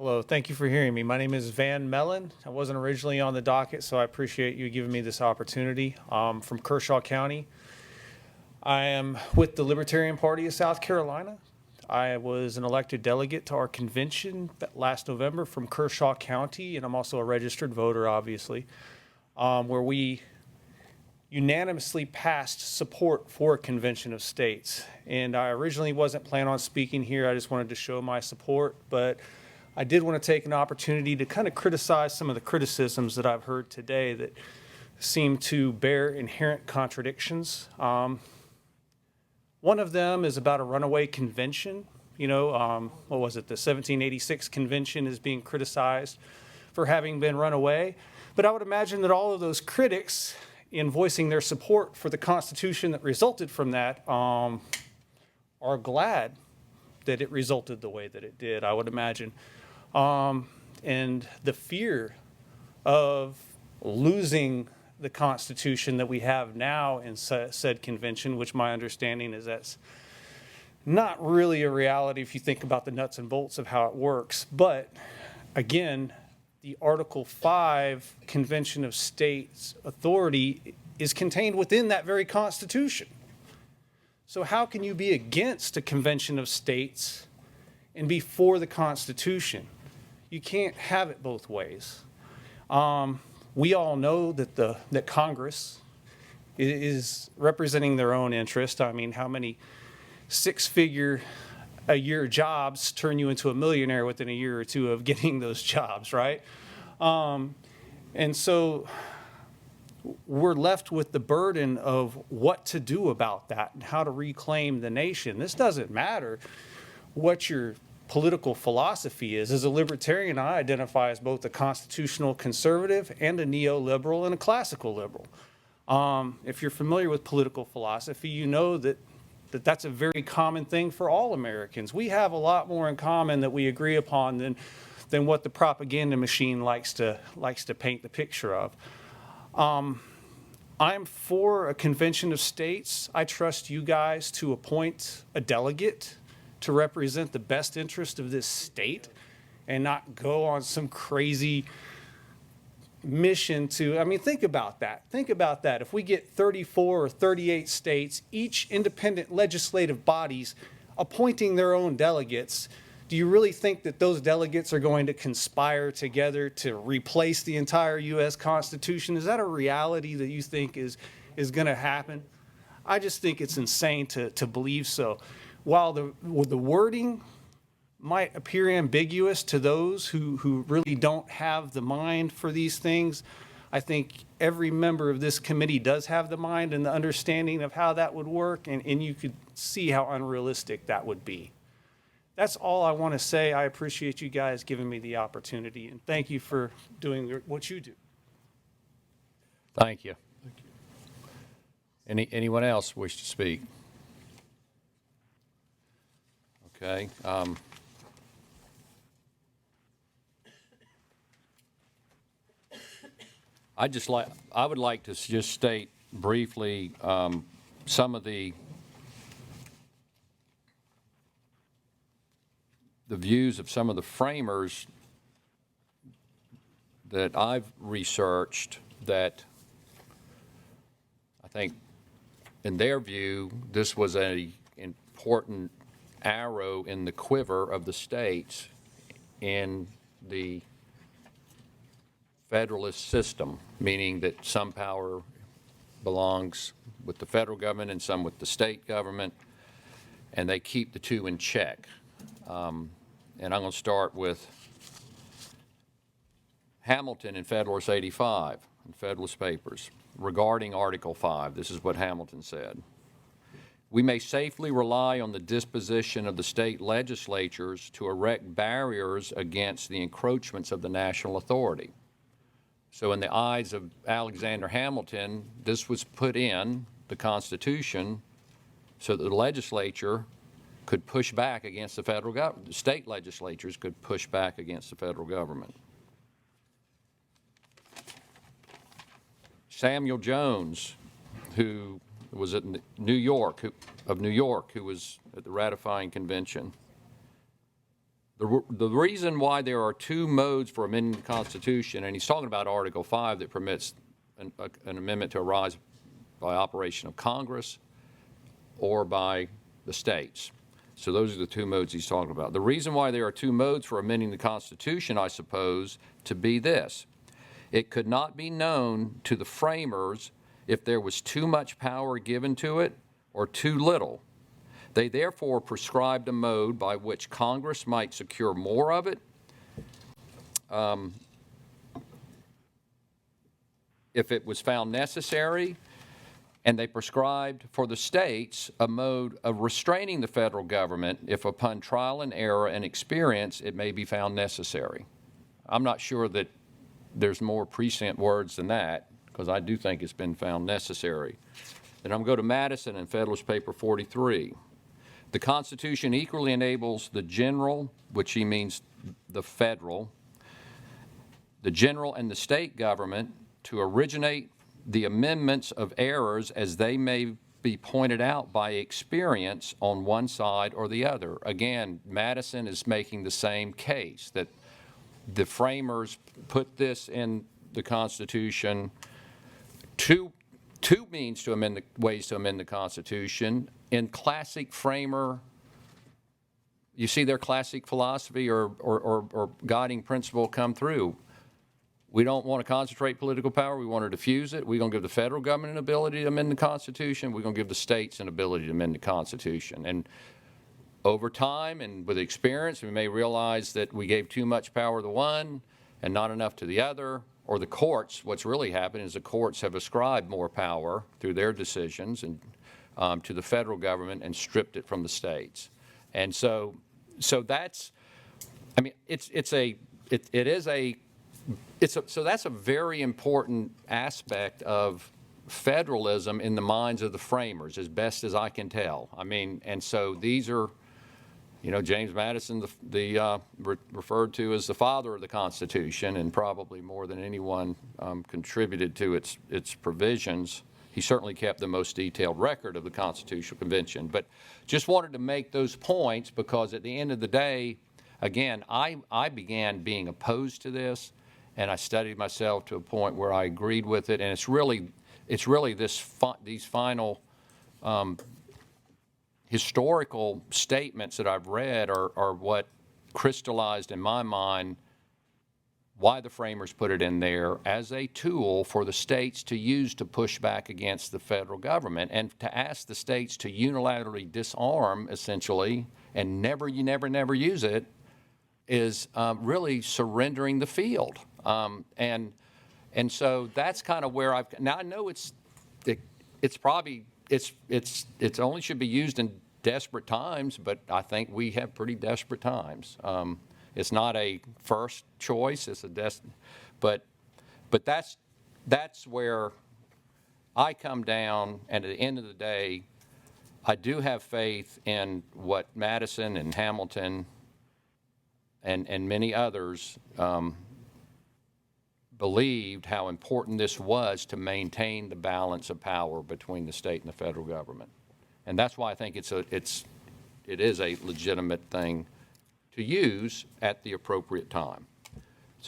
Hello, thank you for hearing me. My name is Van Mellen. I wasn't originally on the docket, so I appreciate you giving me this opportunity. I'm from Kershaw County. I am with the Libertarian Party of South Carolina. I was an elected delegate to our convention last November from Kershaw County, and I'm also a registered voter, obviously, where we unanimously passed support for a convention of states. And I originally wasn't planning on speaking here. I just wanted to show my support, but I did want to take an opportunity to kind of criticize some of the criticisms that I've heard today that seem to bear inherent contradictions. One of them is about a runaway convention. What was it? The 1786 convention is being criticized for having been run away. But I would imagine that all of those critics, in voicing their support for the Constitution that resulted from that, are glad that it resulted the way that it did, I would imagine. And the fear of losing the Constitution that we have now in said convention, which my understanding is that's not really a reality if you think about the nuts and bolts of how it works. But again, the Article 5 Convention of States authority is contained within that very Constitution. So how can you be against a convention of states and be for the Constitution? You can't have it both ways. We all know that Congress is representing their own interest. I mean, how many six-figure-a-year jobs turn you into a millionaire within a year or two of getting those jobs, right? And so we're left with the burden of what to do about that and how to reclaim the nation. This doesn't matter what your political philosophy is. As a libertarian, I identify as both a constitutional conservative and a neoliberal and a classical liberal. If you're familiar with political philosophy, you know that's a very common thing for all Americans. We have a lot more in common that we agree upon than what the propaganda machine likes to paint the picture of. I'm for a convention of states. I trust you guys to appoint a delegate to represent the best interest of this state and not go on some crazy mission think about that. Think about that. If we get 34 or 38 states, each independent legislative bodies appointing their own delegates, do you really think that those delegates are going to conspire together to replace the entire U.S. Constitution? Is that a reality that you think is going to happen? I just think it's insane to believe so. While the wording might appear ambiguous to those who really don't have the mind for these things, I think every member of this committee does have the mind and the understanding of how that would work, and you could see how unrealistic that would be. That's all I want to say. I appreciate you guys giving me the opportunity, and thank you for doing what you do. Thank you. Anyone else wish to speak? Okay. I would like to just state briefly some of the views of some of the framers that I've researched that I think, in their view, this was an important arrow in the quiver of the states in the federalist system, meaning that some power belongs with the federal government and some with the state government, and they keep the two in check. And I'm going to start with Hamilton in Federalist 85, in Federalist Papers, regarding Article 5. This is what Hamilton said. We may safely rely on the disposition of the state legislatures to erect barriers against the encroachments of the national authority. So in the eyes of Alexander Hamilton, this was put in the Constitution so that the legislature could push back against the federal government. The state legislatures could push back against the federal government. Samuel Jones, who was at New York, who was at the ratifying convention. The reason why there are two modes for amending the Constitution, and he's talking about Article 5 that permits an amendment to arise by operation of Congress or by the states. So those are the two modes he's talking about. The reason why there are two modes for amending the Constitution, I suppose, to be this. It could not be known to the framers if there was too much power given to it or too little. They therefore prescribed a mode by which Congress might secure more of it if it was found necessary, and they prescribed for the states a mode of restraining the federal government if upon trial and error and experience it may be found necessary. I'm not sure that there's more prescient words than that, because I do think it's been found necessary. Then I'm going to go to Madison in Federalist Paper 43. The Constitution equally enables the general, which he means the federal, the general and the state government to originate the amendments of errors as they may be pointed out by experience on one side or the other. Again, Madison is making the same case, that the framers put this in the Constitution, two ways to amend the Constitution. In classic framer, you see their classic philosophy or guiding principle come through. We don't want to concentrate political power. We want to diffuse it. We're going to give the federal government an ability to amend the Constitution. We're going to give the states an ability to amend the Constitution. And over time and with experience, we may realize that we gave too much power to one and not enough to the other. Or the courts, what's really happened is the courts have ascribed more power through their decisions and to the federal government and stripped it from the states. And so that's, I mean, so that's a very important aspect of federalism in the minds of the framers, as best as I can tell. I mean, and so these are, you know, James Madison, referred to as the father of the Constitution, and probably more than anyone contributed to its provisions. He certainly kept the most detailed record of the Constitutional Convention. But just wanted to make those points because at the end of the day, again, I began being opposed to this, and I studied myself to a point where I agreed with it. And it's really these final historical statements that I've read are what crystallized in my mind why the framers put it in there as a tool for the states to use to push back against the federal government, and to ask the states to unilaterally disarm, essentially, and never use it, is really surrendering the field. And so that's kind of where now I know it's only should be used in desperate times, but I think we have pretty desperate times. It's not a first choice. It's but that's where I come down. And at the end of the day, I do have faith in what Madison and Hamilton and many others believed, how important this was to maintain the balance of power between the state and the federal government. And that's why I think it is a legitimate thing to use at the appropriate time.